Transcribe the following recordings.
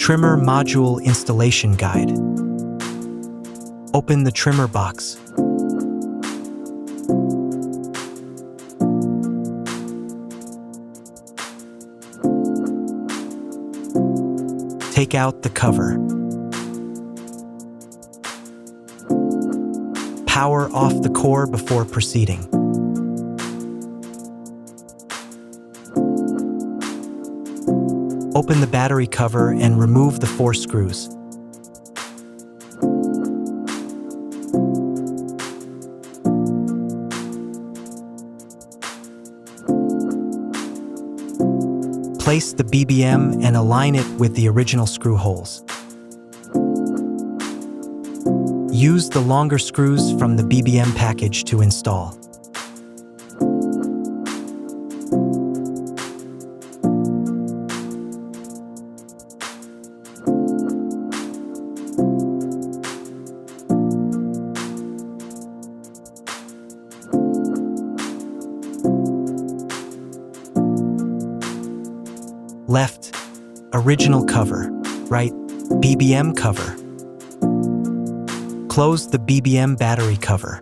Trimmer Module Installation Guide. Open the trimmer box. Take out the cover. Power off the core before proceeding. Open the battery cover and remove the 4 screws. Place the BBM and align it with the original screw holes. Use the longer screws from the BBM package to install. Left, original cover. Right, BBM cover. Close the BBM battery cover.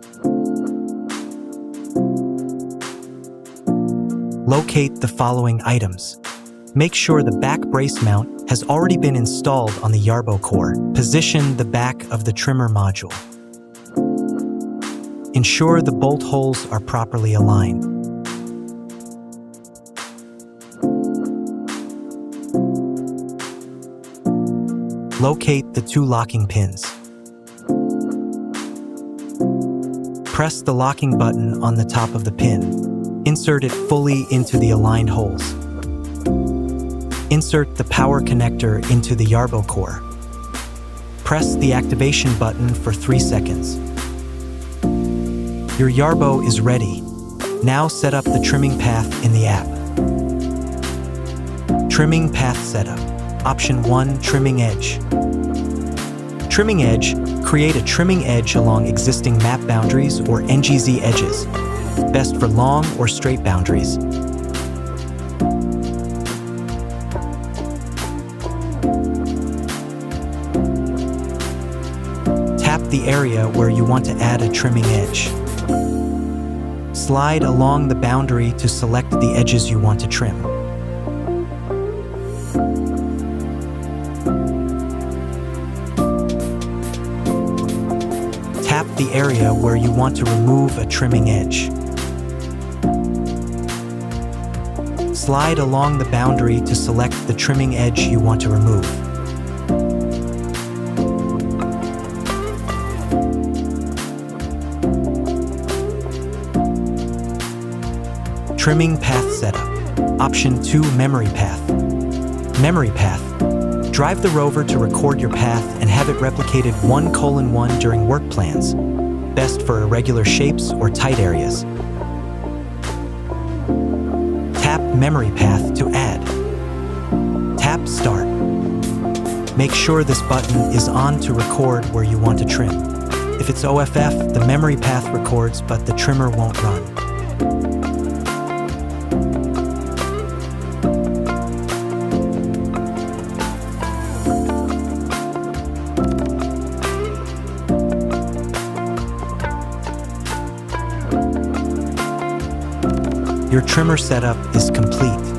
Locate the following items. Make sure the back brace mount has already been installed on the Yarbo core. Position the back of the trimmer module. Ensure the bolt holes are properly aligned. Locate the 2 locking pins. Press the locking button on the top of the pin. Insert it fully into the aligned holes. Insert the power connector into the Yarbo core. Press the activation button for 3 seconds. Your Yarbo is ready. Now set up the trimming path in the app. Trimming path setup. Option 1, trimming edge. Trimming edge, create a trimming edge along existing map boundaries or NGZ edges, best for long or straight boundaries. Tap the area where you want to add a trimming edge. Slide along the boundary to select the edges you want to trim. Tap the area where you want to remove a trimming edge. Slide along the boundary to select the trimming edge you want to remove. Trimming path setup. Option 2, memory path. Memory path. Drive the rover to record your path and have it replicated 1:1 during work plans, best for irregular shapes or tight areas. Tap memory path to add. Tap start. Make sure this button is on to record where you want to trim. If it's OFF, the memory path records but the trimmer won't run. Your trimmer setup is complete.